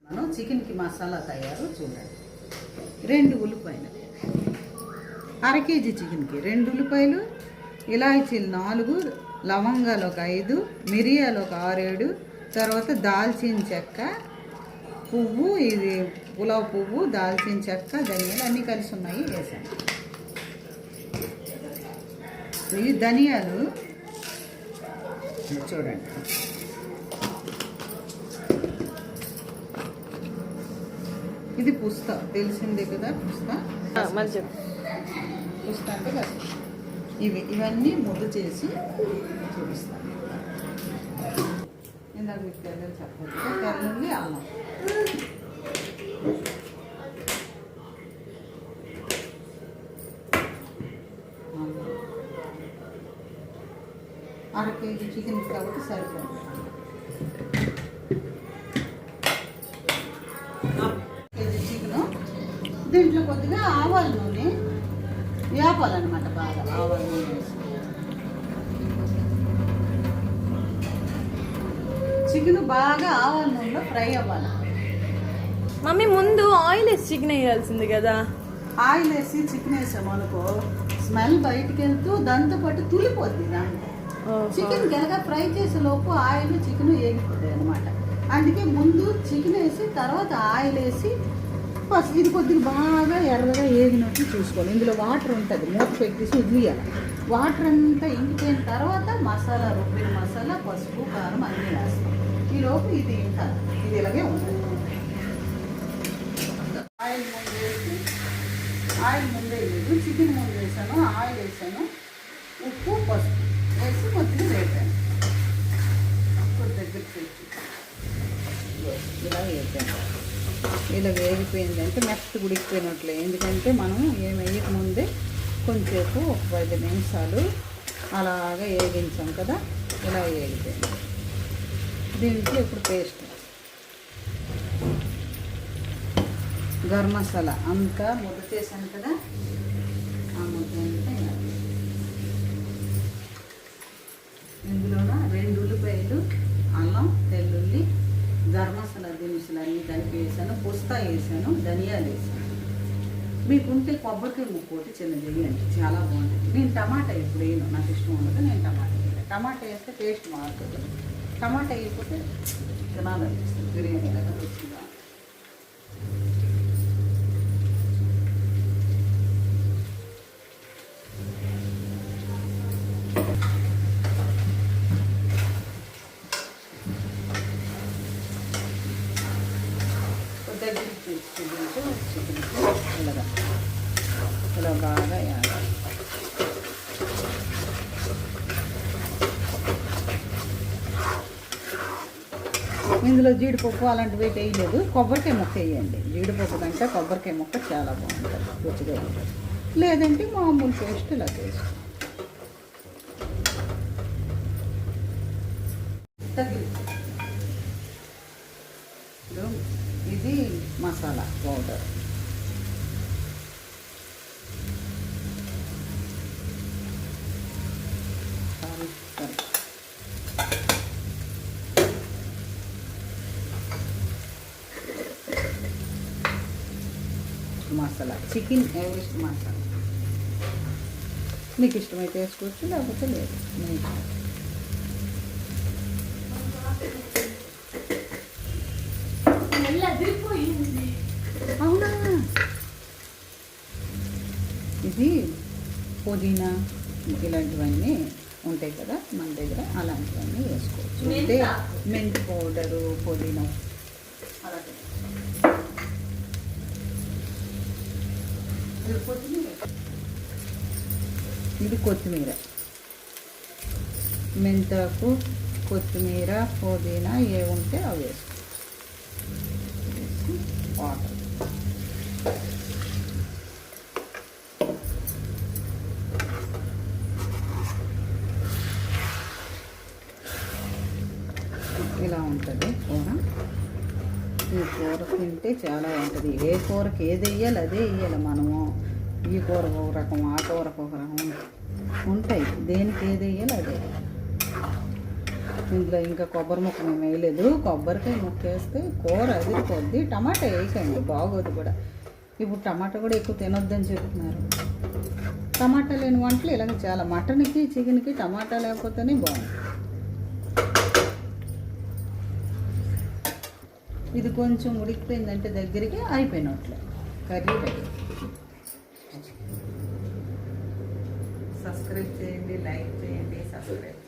మనం చికెన్కి మసాలా తయారు చూడండి. 2 ఉల్లిపాయలు, అర కేజీ చికెన్కి 2 ఉల్లిపాయలు, ఇలాచీలు 4, లవంగాలు ఒక 5, మిరియాలు ఒక 6-7, తర్వాత దాల్చిన చెక్క, పువ్వు, ఇది పులావ్ పువ్వు, దాల్చిన చెక్క, ధనియాలు అన్నీ కలిసి ఉన్నాయి వేసాను. ఇవి ధనియాలు చూడండి. ఇది పుస్తా, తెలిసిందే కదా పుస్తా. పుస్తా అంటే కదా ఇవన్నీ ముద్ద చేసి చూపిస్తాను. ఇందాక మీకు తెల్లలు చెప్పండి. తెల్లండి అల్లం, అర కేజీ చికెన్ కాబట్టి సరిపోతుంది. కేజీ చికెను, దీంట్లో కొద్దిగా ఆవాల నూనె వేపాలన్నమాట. బాగా ఆవాల నూనె వేసి చికెన్ బాగా ఆవాల నూనెలో ఫ్రై అవ్వాలి. మమ్మీ ముందు ఆయిల్ వేసి చికెన్ వేయాల్సింది కదా. ఆయిల్ వేసి చికెన్ వేసాము అనుకో, స్మెల్ బయటికి వెళ్తూ దాంతో పాటు తులిపోద్ది. దాంట్లో చికెన్ గనక ఫ్రై చేసే లోపు ఆయిల్ చికెన్ వేగిపోతాయి అనమాట. అందుకే ముందు చికెన్ వేసి తర్వాత ఆయిల్ వేసి ఫస్ట్ ఇది కొద్దిగా బాగా ఎర్రగా వేగినట్టు చూసుకోవాలి. ఇందులో వాటర్ ఉంటుంది, మూత పెట్టేసి వదిలేయాలి. వాటర్ అంతా ఇంకిపోయిన తర్వాత మసాలా, రుబ్బిన మసాలా, పసుపు, కారం అన్నీ వేస్తాం. ఈలోపు ఇది ఇంకా ఇది ఇలాగే ఉంటుంది. ఆయిల్ ముందు వేసి, ఆయిల్ ముందే లేదు, చికెన్ ముందు వేసాను, ఆయిల్ వేసాను, ఉప్పు, పసుపు వేసి కొద్దిగా వేపాను. కొద్ది దగ్గరికి పెట్టి ఇలా వేపాను. ఇలా వేగిపోయిందంటే నెక్స్ట్ ఉడికిపోయినట్లే. ఎందుకంటే మనం ఏం వేయకముందే కొంచెంసేపు ఒక 10 నిమిషాలు అలాగా వేగించాం కదా, ఇలా వేగిపోయింది. దీంట్లో ఇప్పుడు పేస్ట్, గరం మసాలా అంతా ముద్ద చేశాను కదా, ఆ ముద్ద అంతా ఇందులోన 2 ఉల్లిపాయలు, అల్లం, తెల్లుల్లి, గరం మసాలా దినుసులు అన్నీ కలిపి వేసాను, పుస్తా వేసాను, ధనియాలు వేసాను. మీకుంటే కొబ్బరికాయ ముక్కోటి చిన్నది వేయండి, చాలా బాగుంటుంది. నేను టమాటా ఎప్పుడు వేయను, నాకు ఇష్టం ఉండదు. నేను టమాటా వేయాలి. టమాటా వేస్తే టేస్ట్ మారుతుంది. టమాటా వేయకపోతే తినాలనిపిస్తుంది, బిర్యానీ లాగా రుచిగా. దగ్గరికి తీసుకుంటూ ఇలాగా ఇలా బాగా వేయాలి. ఇందులో జీడిపప్పు అలాంటివి వేయలేదు, కొబ్బరికాయ ముక్క వేయండి. జీడిపప్పు కంటే కొబ్బరికాయ ముక్క చాలా బాగుంటుంది, రుచిగా ఉంటుంది. లేదంటే మామూలు పేస్ట్ ఇలా వేసుకో. ఇది masala powder, masala chicken Everest masala. మీకు ఇష్టమైతే వేసుకోవచ్చు, లేకపోతే లేదు. అవునా, ఇది పుదీనా ఇలాంటివన్నీ ఉంటాయి కదా మన దగ్గర, అలాంటివన్నీ వేసుకోవచ్చు. అంటే మెంతి పౌడరు, పుదీనా అలాంటివి. ఇది కొత్తిమీర, మెంతాకు, కొత్తిమీర, పుదీనా ఏ ఉంటే అవి వేసుకోవచ్చు. వాటర్, ఇలా ఉంటుంది కూర. ఈ కూర తింటే చాలా ఉంటుంది. ఏ కూరకి ఏది వేయాలి అదే వేయాలి మనము. ఈ కూరకు ఒక రకం, ఆ కూరకు ఒక రకం ఉంటాయి. దేనికి ఏది వేయాలి అదే. ఇందులో ఇంకా కొబ్బరి ముక్క మేము వేయలేదు. కొబ్బరికాయ ముక్క వేస్తే కూర అదిరిపోద్ది. టమాటా వేసేయండి, బాగోదు కూడా. ఇప్పుడు టమాటా కూడా ఎక్కువ తినొద్దని చెప్తున్నారు. టమాటా లేని వంటలు ఇలాగ చాలా. మటన్కి చికెన్కి టమాటా లేకపోతేనే బాగుంది. ఇది కొంచెం ఉడికిపోయిందంటే దగ్గరికి అయిపోయినట్లే, కర్రీ రెడీ. సబ్స్క్రైబ్ చేయండి, లైక్ చేయండి, సబ్స్క్రైబ్